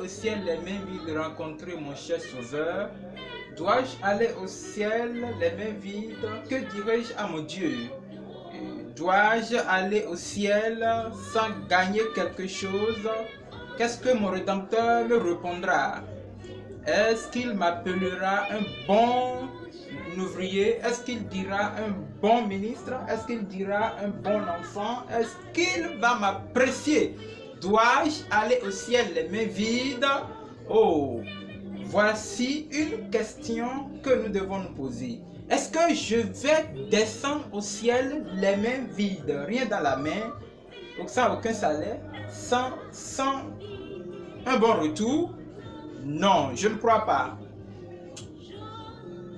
au ciel les mains vides rencontrer mon cher sauveur? Dois-je aller au ciel les mains vides? Que dirai-je à mon Dieu? Dois-je aller au ciel sans gagner quelque chose? Qu'est-ce que mon Rédempteur me répondra? Est-ce qu'il m'appellera un bon ouvrier? Est-ce qu'il dira un bon ministre? Est-ce qu'il dira un bon enfant? Est-ce qu'il va m'apprécier? Dois-je aller au ciel les mains vides? Oh, voici une question que nous devons nous poser. Est-ce que je vais descendre au ciel les mains vides, rien dans la main, donc sans aucun salaire, sans un bon retour? Non, je ne crois pas.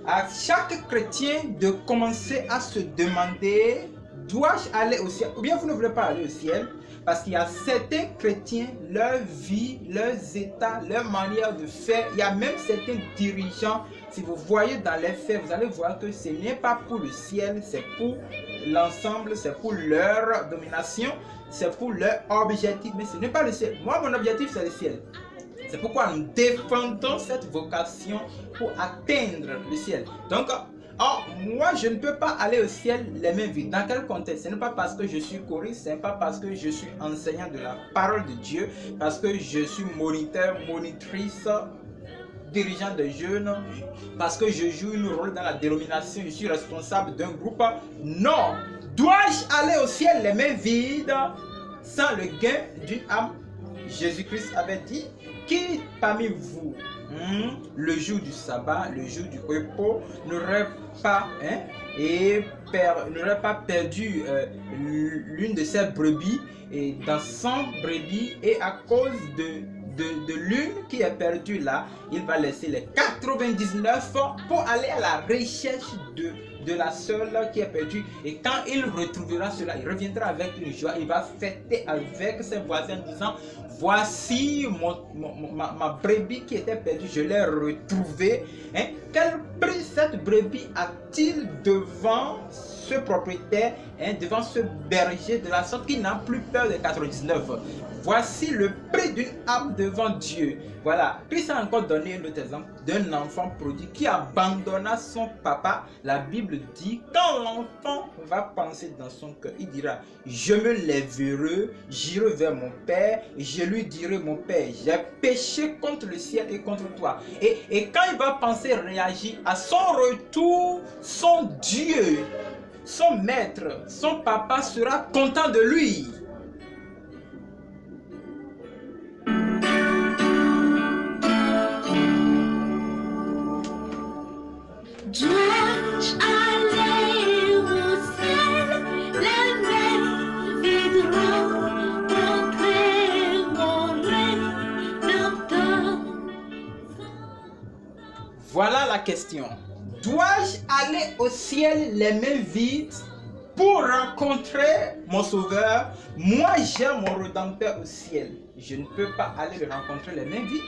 À chaque chrétien de commencer à se demander, dois-je aller au ciel? Ou bien vous ne voulez pas aller au ciel? Parce qu'il y a certains chrétiens, leur vie, leurs états, leur manière de faire, il y a même certains dirigeants, si vous voyez dans les faits, vous allez voir que ce n'est pas pour le ciel, c'est pour l'ensemble, c'est pour leur domination, c'est pour leur objectif, mais ce n'est pas le ciel. Moi, mon objectif, c'est le ciel. C'est pourquoi nous défendons cette vocation pour atteindre le ciel. Donc, moi, je ne peux pas aller au ciel les mains vides. Dans quel contexte? Ce n'est pas parce que je suis choriste, ce n'est pas parce que je suis enseignant de la parole de Dieu, parce que je suis moniteur, monitrice, dirigeant de jeunes, parce que je joue un rôle dans la dénomination, je suis responsable d'un groupe. Non! Dois-je aller au ciel les mains vides sans le gain d'une âme? Jésus-Christ avait dit, qui parmi vous, le jour du sabbat, le jour du repos, n'aurait pas, n'aurait pas perdu l'une de ses brebis et dans 100 brebis, et à cause de l'une qui est perdue là, il va laisser les 99 pour aller à la recherche de la seule qui est perdue. Et quand il retrouvera cela, il reviendra avec une joie, il va fêter avec ses voisins en disant, voici ma brebis qui était perdue, je l'ai retrouvée. Quel prix cette brebis a-t-il devant ce propriétaire, devant ce berger, de la sorte qu'il n'a plus peur des 99? Voici le prix d'une âme devant Dieu. Voilà, Christ a encore donné un autre exemple d'un enfant prodigue qui abandonna son papa. La Bible dit, quand l'enfant va penser dans son cœur, il dira, je me lèverai, j'irai vers mon père, et je lui dirai, mon père, j'ai péché contre le ciel et contre toi. Et quand il va penser, réagir à son retour, son Dieu, son maître, son papa sera content de lui. Dois-je aller au ciel, les mains vides rencontrer mon Rédempteur? Voilà la question. Dois-je aller au ciel les mains vides pour rencontrer mon sauveur? Moi, j'ai mon Rédempteur au ciel. Je ne peux pas aller le rencontrer les mains vides.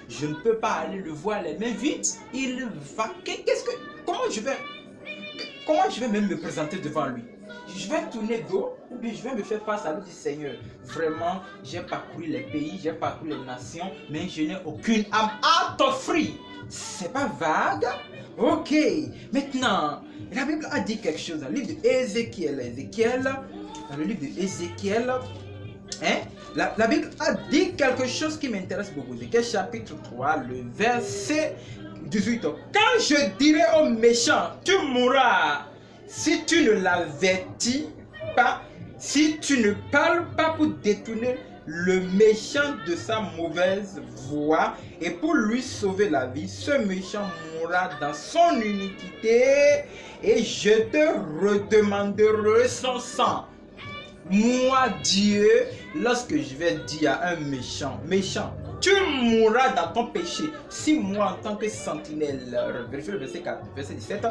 Je ne peux pas aller le voir les mains vides. Il va... Comment je vais même me présenter devant lui? Je vais tourner dos ou bien je vais me faire face à lui, dire, Seigneur, vraiment, j'ai parcouru les pays, j'ai parcouru les nations, mais je n'ai aucune âme à t'offrir. C'est pas vague? Ok, maintenant, la Bible a dit quelque chose dans le livre d'Ézéchiel. Dans le livre d'Ézéchiel, la Bible a dit quelque chose qui m'intéresse beaucoup. Ézéchiel chapitre 3, le verset 18. Quand je dirai au méchant, tu mourras, si tu ne l'avertis pas, si tu ne parles pas pour détourner le méchant de sa mauvaise voie et pour lui sauver la vie, ce méchant mourra dans son iniquité et je te redemanderai son sang. Moi, Dieu, lorsque je vais dire à un méchant, tu mourras dans ton péché. Si moi, en tant que sentinelle, vérifiez le verset 4, verset 17,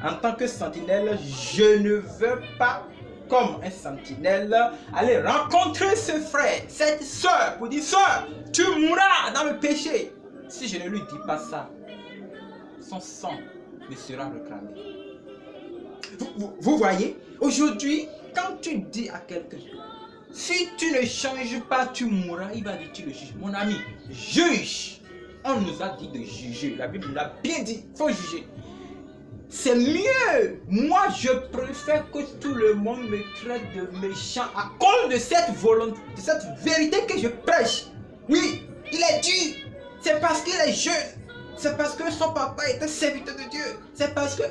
en tant que sentinelle, je ne veux pas, comme un sentinelle, aller rencontrer ce frère, cette soeur, pour dire, soeur, tu mourras dans le péché. Si je ne lui dis pas ça, son sang me sera réclamé. Vous voyez, aujourd'hui, quand tu dis à quelqu'un, Si tu ne changes pas, tu mourras. Il va dire, tu le juges. Mon ami, juge. On nous a dit de juger. La Bible nous l'a bien dit. Il faut juger. C'est mieux. Moi, je préfère que tout le monde me traite de méchant à cause de cette volonté, de cette vérité que je prêche. Oui, il est dur. C'est parce qu'il est jeune. C'est parce que son papa était serviteur de Dieu. C'est parce qu'eux,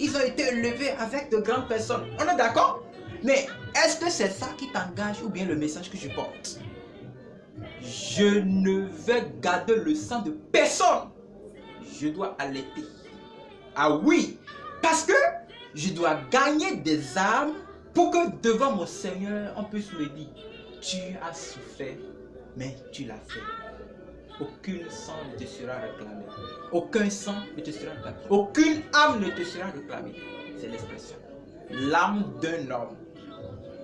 ils ont été élevés avec de grandes personnes. On est d'accord? Mais est-ce que c'est ça qui t'engage ou bien le message que je porte? Je ne vais garder le sang de personne. Je dois allaiter. Ah oui, parce que je dois gagner des âmes pour que devant mon Seigneur, on puisse me dire, tu as souffert, mais tu l'as fait. Aucune sang ne te sera réclamé. Aucun sang ne te sera réclamé. Aucune âme ne te sera réclamée. C'est l'expression. L'âme d'un homme.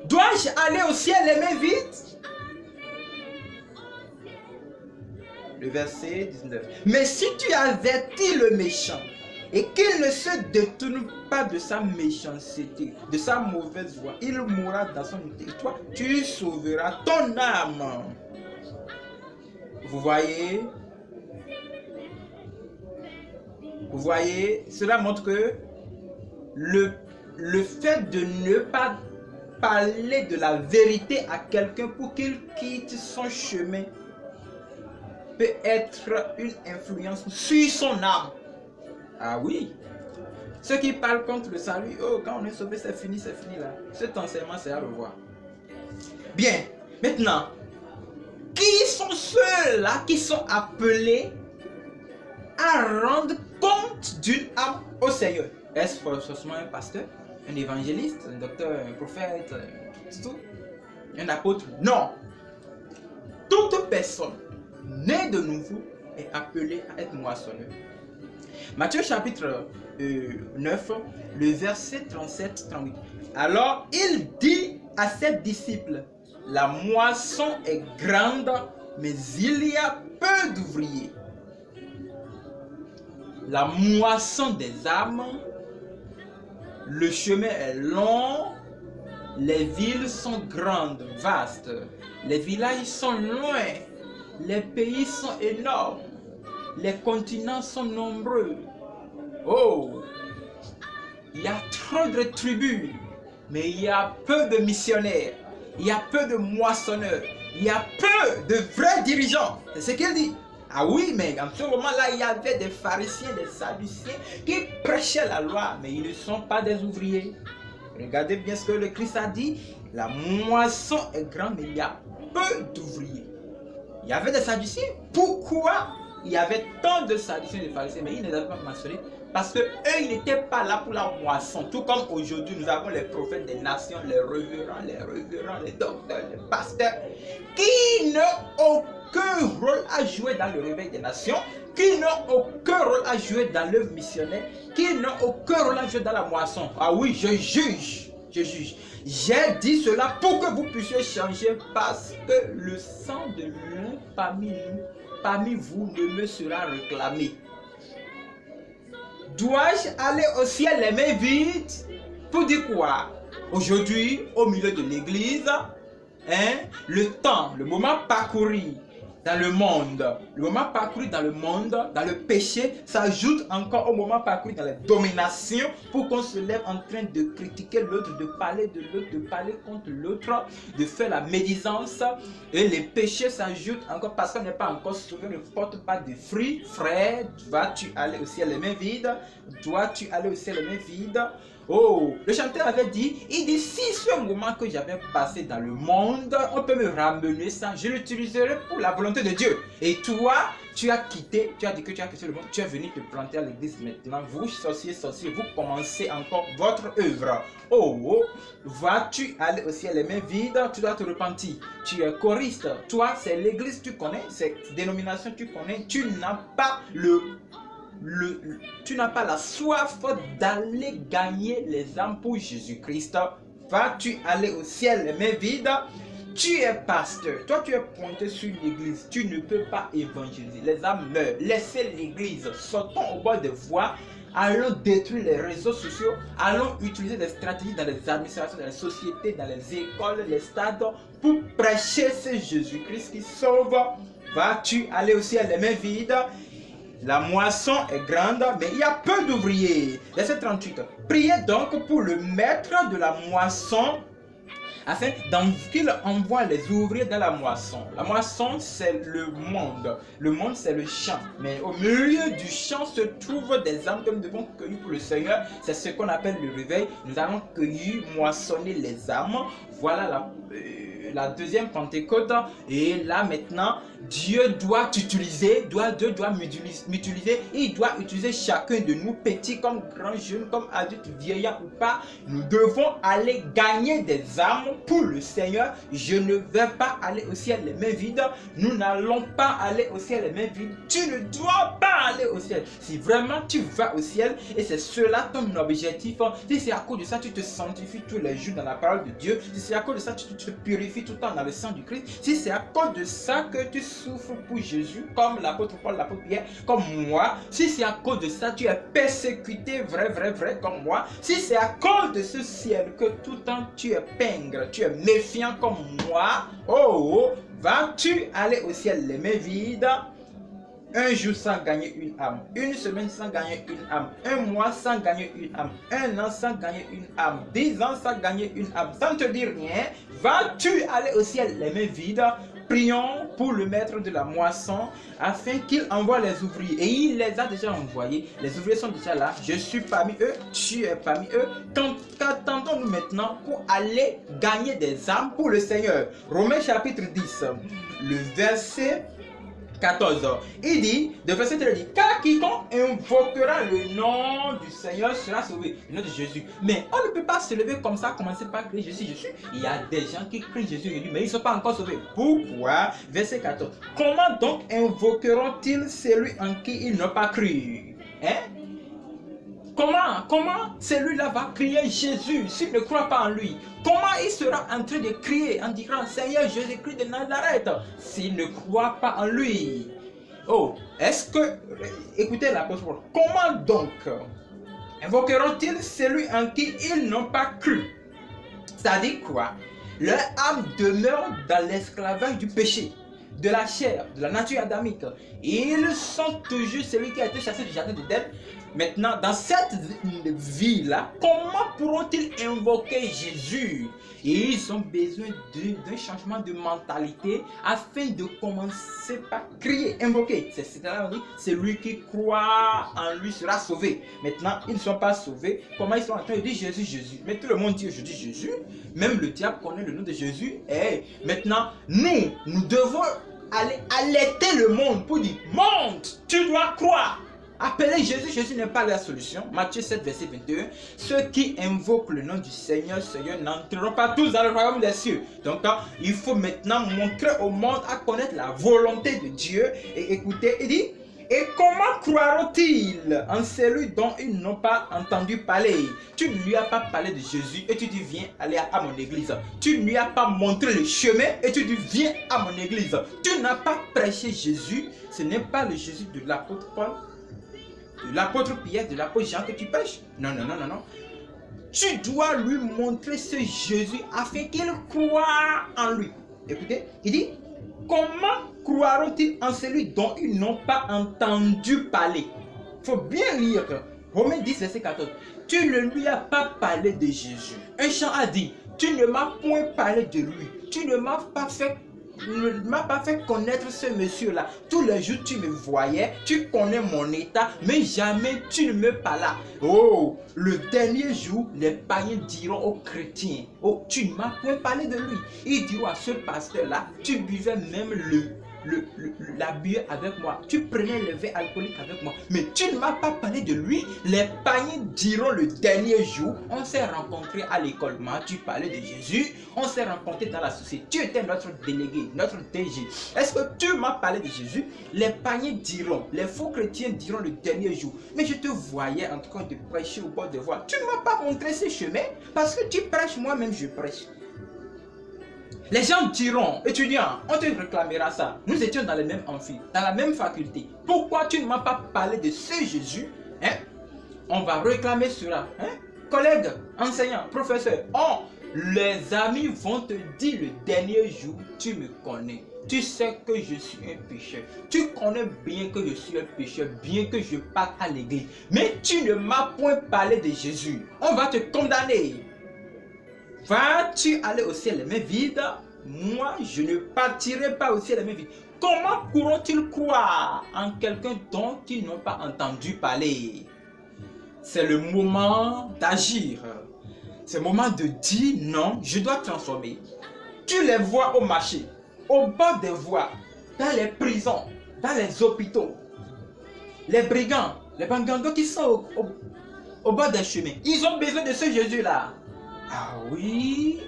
Dois-je aller au ciel les mains vides? Le verset 19. Mais si tu avertis le méchant et qu'il ne se détourne pas de sa méchanceté, de sa mauvaise voie, il mourra dans son iniquité. Et toi, tu sauveras ton âme. Vous voyez? Vous voyez? Cela montre que le fait de ne pas parler de la vérité à quelqu'un pour qu'il quitte son chemin peut être une influence sur son âme. Ah oui. Ceux qui parlent contre le salut, oh, quand on est sauvé, c'est fini là. Cet enseignement, c'est à revoir. Bien, maintenant, qui sont ceux-là qui sont appelés à rendre compte d'une âme au Seigneur? Est-ce forcément un pasteur, un évangéliste, un docteur, un prophète, tout, un apôtre? Non. Toute personne née de nouveau est appelée à être moissonneur. Matthieu chapitre 9, le verset 37-38. Alors il dit à ses disciples, la moisson est grande, mais il y a peu d'ouvriers. La moisson des âmes, le chemin est long, les villes sont grandes, vastes, les villages sont loin, les pays sont énormes, les continents sont nombreux. Oh, il y a trop de tribus, mais il y a peu de missionnaires, il y a peu de moissonneurs, il y a peu de vrais dirigeants. C'est ce qu'il dit. Ah oui, mais en ce moment-là, il y avait des pharisiens, des sadduciens qui prêchaient la loi, mais ils ne sont pas des ouvriers. Regardez bien ce que le Christ a dit. La moisson est grande, mais il y a peu d'ouvriers. Il y avait des sadduciens. Pourquoi il y avait tant de sadduciens et de pharisiens, mais ils ne les avaient pas mentionnés? Parce qu'eux, ils n'étaient pas là pour la moisson. Tout comme aujourd'hui, nous avons les prophètes des nations, les révérends, les docteurs, les pasteurs, qui n'ont aucun rôle à jouer dans le réveil des nations, qui n'ont aucun rôle à jouer dans l'œuvre missionnaire, qui n'ont aucun rôle à jouer dans la moisson. Ah oui, je juge. J'ai dit cela pour que vous puissiez changer, parce que le sang de l'un parmi vous ne me sera réclamé. Dois-je aller au ciel les mains vides? Pour dire quoi? Aujourd'hui, au milieu de l'église, le moment parcouru dans le monde, dans le péché, s'ajoute encore au moment parcouru dans la domination, pour qu'on se lève en train de critiquer l'autre, de parler de l'autre, de parler contre l'autre, de faire la médisance. Et les péchés s'ajoutent encore parce qu'on n'est pas encore sauvé, ne porte pas de fruits. Frère, vas-tu aller au ciel les mains vides? Dois-tu aller au ciel les mains vides? Oh, le chanteur avait dit, il dit, si ce moment que j'avais passé dans le monde, on peut me ramener ça, je l'utiliserai pour la volonté de Dieu. Et toi, tu as quitté, tu as dit que tu as quitté le monde, tu es venu te planter à l'église maintenant. Vous, sorciers, vous commencez encore votre œuvre. Oh, vas-tu aller au ciel les mains vides? Tu dois te repentir. Tu es choriste. Toi, c'est l'église, tu connais, c'est dénomination, tu connais. Tu n'as pas tu n'as pas la soif d'aller gagner les âmes pour Jésus-Christ. Vas-tu aller au ciel les mains vides? Tu es pasteur, toi tu es pointé sur l'église, tu ne peux pas évangéliser. Les âmes meurent, laissez l'église, sortons au bord des voies, allons détruire les réseaux sociaux, allons utiliser des stratégies dans les administrations, dans les sociétés, dans les écoles, les stades, pour prêcher ce Jésus-Christ qui sauve. Vas-tu aller au ciel les mains vides? La moisson est grande, mais il y a peu d'ouvriers. Verset 38. Priez donc pour le maître de la moisson, afin qu'il envoie les ouvriers dans la moisson. La moisson, c'est le monde. Le monde, c'est le champ. Mais au milieu du champ se trouvent des âmes que nous devons cueillir pour le Seigneur. C'est ce qu'on appelle le réveil. Nous allons cueillir, moissonner les âmes. Voilà la deuxième Pentecôte. Et là maintenant, Dieu doit t'utiliser. Dieu doit m'utiliser. Il doit utiliser chacun de nous, petits comme grands, jeunes comme adultes, vieillards ou pas. Nous devons aller gagner des âmes pour le Seigneur. Je ne vais pas aller au ciel les mains vides. Nous n'allons pas aller au ciel les mains vides. Tu ne dois pas aller au ciel. Si vraiment tu vas au ciel et c'est cela ton objectif, si c'est à cause de ça tu te sanctifies tous les jours dans la parole de Dieu, si c'est à cause de ça tu te purifies tout le temps dans le sang du Christ, si c'est à cause de ça que tu souffres pour Jésus, comme l'apôtre Paul, l'apôtre Pierre, comme moi, si c'est à cause de ça tu es persécuté vrai comme moi, si c'est à cause de ce ciel que tout le temps tu es pingre, tu es méfiant comme moi, vas-tu aller au ciel les mains vides? Un jour sans gagner une âme, une semaine sans gagner une âme, un mois sans gagner une âme, un an sans gagner une âme, 10 ans sans gagner une âme, sans te dire rien, vas-tu aller au ciel les mains vides? Prions pour le maître de la moisson afin qu'il envoie les ouvriers. Et il les a déjà envoyés. Les ouvriers sont déjà là. Je suis parmi eux. Tu es parmi eux. Qu'attendons-nous maintenant pour aller gagner des âmes pour le Seigneur? Romains chapitre 10, le verset 14. Il dit, de verset 13, il dit, car quiconque invoquera le nom du Seigneur sera sauvé. Le nom de Jésus. Mais on ne peut pas se lever comme ça, commencer par crier Jésus, Jésus. Il y a des gens qui crient Jésus, Jésus, mais ils ne sont pas encore sauvés. Pourquoi? Verset 14. Comment donc invoqueront-ils celui en qui ils n'ont pas cru? Comment celui-là va crier Jésus s'il ne croit pas en lui? Comment il sera en train de crier en disant Seigneur Jésus-Christ de Nazareth s'il ne croit pas en lui? Est-ce que, écoutez l'apôtre Paul, comment donc invoqueront-ils celui en qui ils n'ont pas cru? C'est-à-dire quoi? Leur âme demeure dans l'esclavage du péché, de la chair, de la nature adamique. Ils sont toujours celui qui a été chassé du jardin d'Éden. Maintenant, dans cette vie-là, comment pourront-ils invoquer Jésus? Et ils ont besoin d'un changement de mentalité afin de commencer par crier, invoquer. C'est-à-dire, on dit, celui qui croit en lui sera sauvé. Maintenant, ils ne sont pas sauvés. Comment ils sont en train de dire Jésus, Jésus? Mais tout le monde dit aujourd'hui Jésus. Même le diable connaît le nom de Jésus. Et maintenant, nous devons aller alerter le monde pour dire, monde, tu dois croire. Appeler Jésus, Jésus n'est pas la solution. Matthieu 7, verset 21. Ceux qui invoquent le nom du Seigneur n'entreront pas tous dans le royaume des cieux. Donc, il faut maintenant montrer au monde à connaître la volonté de Dieu. Et écoutez, il dit, et comment croiront-ils en celui dont ils n'ont pas entendu parler? Tu ne lui as pas parlé de Jésus et tu dis viens aller à mon église. Tu ne lui as pas montré le chemin et tu dis viens à mon église. Tu n'as pas prêché Jésus. Ce n'est pas le Jésus de l'apôtre Paul, de l'apôtre Pierre, de l'apôtre Jean que tu prêches. Non. Tu dois lui montrer ce Jésus afin qu'il croie en lui. Écoutez, il dit, comment croiront-ils en celui dont ils n'ont pas entendu parler? Il faut bien lire. Romains 10, verset 14. Tu ne lui as pas parlé de Jésus. Un chant a dit, tu ne m'as point parlé de lui. Tu ne m'as pas fait connaître ce monsieur-là. Tous les jours, tu me voyais, tu connais mon état, mais jamais tu ne me parlas. Le dernier jour, les païens diront aux chrétiens, tu ne m'as point parlé de lui. Ils diront à ce pasteur-là, tu buvais même la bière avec moi, tu prenais le verre alcoolique avec moi, mais tu ne m'as pas parlé de lui. Les païens diront le dernier jour, on s'est rencontrés à l'école, tu parlais de Jésus, on s'est rencontrés dans la société, tu étais notre délégué, notre DG. Est-ce que tu m'as parlé de Jésus? Les païens diront, les faux chrétiens diront le dernier jour, mais je te voyais en train de prêcher au bord de voie. Tu ne m'as pas montré ce chemin parce que tu prêches, moi-même je prêche. Les gens diront, étudiants, on te réclamera ça. Nous étions dans le même amphi, dans la même faculté. Pourquoi tu ne m'as pas parlé de ce Jésus on va réclamer cela. Hein? Collègues, enseignants, professeurs, les amis vont te dire le dernier jour, tu me connais. Tu sais que je suis un pécheur. Tu connais bien que je suis un pécheur, bien que je parte à l'église. Mais tu ne m'as point parlé de Jésus. On va te condamner. Vas-tu aller au ciel les mains vides? Moi, je ne partirai pas au ciel les mains vides. Comment pourront-ils croire en quelqu'un dont ils n'ont pas entendu parler? C'est le moment d'agir. C'est le moment de dire non, je dois transformer. Tu les vois au marché, au bord des voies, dans les prisons, dans les hôpitaux. Les brigands, les bangangos qui sont au bord des chemins. Ils ont besoin de ce Jésus-là. Ah oui,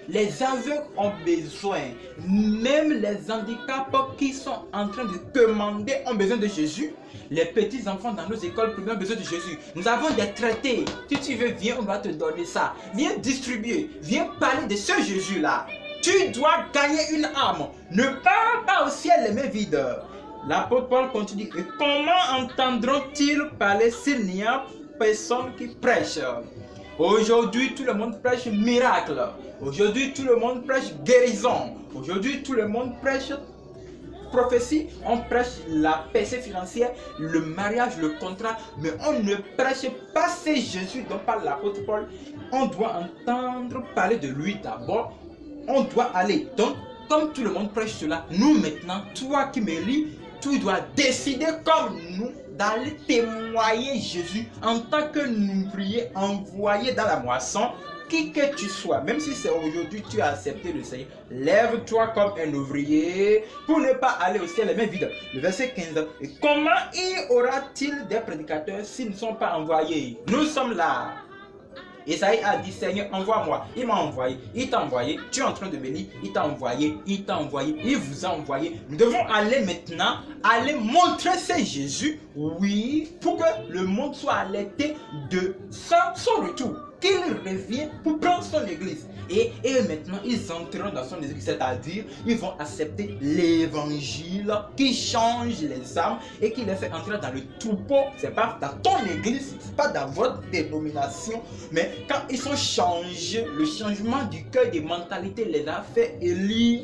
les aveugles ont besoin. Même les handicapés qui sont en train de commander ont besoin de Jésus. Les petits enfants dans nos écoles primaires ont besoin de Jésus. Nous avons des traités. Si tu veux, viens, on va te donner ça. Viens distribuer. Viens parler de ce Jésus-là. Tu dois gagner une âme. Ne pars pas au ciel les mains vides. L'apôtre Paul continue. Et comment entendront-ils parler s'il n'y a personne qui prêche? Aujourd'hui, tout le monde prêche miracle. Aujourd'hui, tout le monde prêche guérison. Aujourd'hui, tout le monde prêche prophétie. On prêche la percée financière, le mariage, le contrat. Mais on ne prêche pas ce Jésus dont parle l'apôtre Paul. On doit entendre parler de lui d'abord. On doit aller. Donc, comme tout le monde prêche cela, nous maintenant, toi qui me lis, tu dois décider comme nous d'aller témoigner Jésus en tant que ouvrier envoyé dans la moisson, qui que tu sois. Même si c'est aujourd'hui tu as accepté le Seigneur, lève-toi comme un ouvrier pour ne pas aller au ciel les mains vides. Le verset 15. Et comment y aura-t-il des prédicateurs s'ils ne sont pas envoyés? Nous sommes là. Esaïe a dit, Seigneur, envoie-moi. Il m'a envoyé, il t'a envoyé. Tu es en train de me lire, il t'a envoyé, il t'a envoyé, il vous a envoyé. Nous devons aller maintenant, aller montrer ce Jésus, oui, pour que le monde soit alerté de son retour. Qu'il revient pour prendre son église. Et maintenant, ils entreront dans son église, c'est-à-dire, ils vont accepter l'évangile qui change les âmes et qui les fait entrer dans le troupeau. C'est pas dans ton église, c'est pas dans votre dénomination, mais quand ils sont changés, le changement du cœur, des mentalités les a fait élire.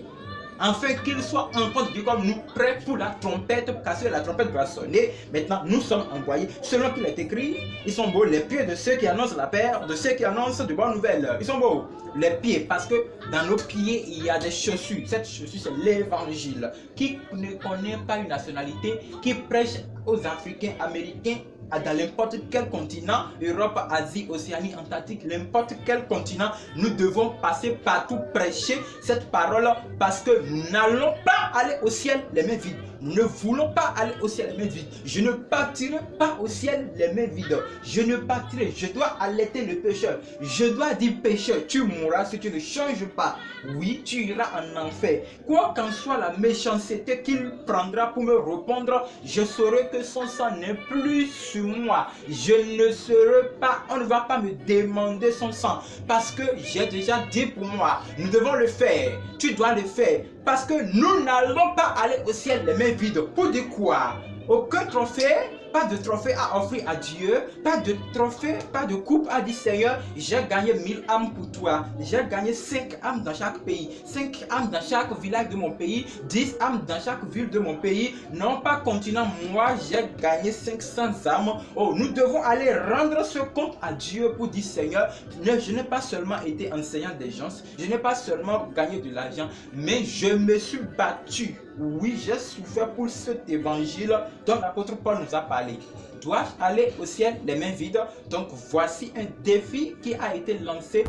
Afin qu'ils soient en compte de comme nous, prêts pour la trompette, parce que la trompette va sonner. Maintenant, nous sommes envoyés. Selon qu'il est écrit, ils sont beaux les pieds de ceux qui annoncent la paix, de ceux qui annoncent de bonnes nouvelles. Ils sont beaux les pieds, parce que dans nos pieds, il y a des chaussures. Cette chaussure, c'est l'évangile. Qui ne connaît pas une nationalité, qui prêche aux Africains, Américains, dans n'importe quel continent, Europe, Asie, Océanie, Antarctique, n'importe quel continent, nous devons passer partout prêcher cette parole parce que nous n'allons pas aller au ciel les mains vides. Nous ne voulons pas aller au ciel les mains vides. Je ne partirai pas au ciel les mains vides. Je ne partirai. Je dois alerter le pécheur. Je dois dire pécheur, tu mourras si tu ne changes pas. Oui, tu iras en enfer. Quoi qu'en soit la méchanceté qu'il prendra pour me répondre, je saurai que son sang n'est plus sur moi. Je ne serai pas, on ne va pas me demander son sang parce que j'ai déjà dit pour moi. Nous devons le faire. Tu dois le faire parce que nous n'allons pas aller au ciel les mains vides. Pour dire quoi? Aucun trophée, pas de trophée à offrir à Dieu, pas de trophée, pas de coupe à dire Seigneur, j'ai gagné 1000 âmes pour toi, j'ai gagné 5 âmes dans chaque pays, 5 âmes dans chaque village de mon pays, 10 âmes dans chaque ville de mon pays, non pas continent, moi j'ai gagné 500 âmes. Oh, nous devons aller rendre ce compte à Dieu pour dire Seigneur, je n'ai pas seulement été enseignant des gens, je n'ai pas seulement gagné de l'argent, mais je me suis battu. Oui, j'ai souffert pour cet évangile dont l'apôtre Paul nous a parlé. Dois-je aller au ciel les mains vides? Donc voici un défi qui a été lancé.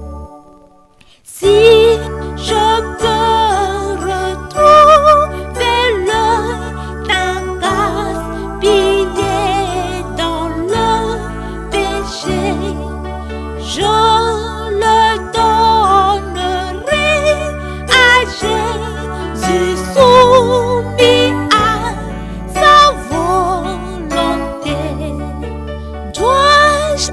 Si je peux retrouver le temps gaspillé dans le péché, je le donnerai à Jésus soumis à sa volonté. Dois-je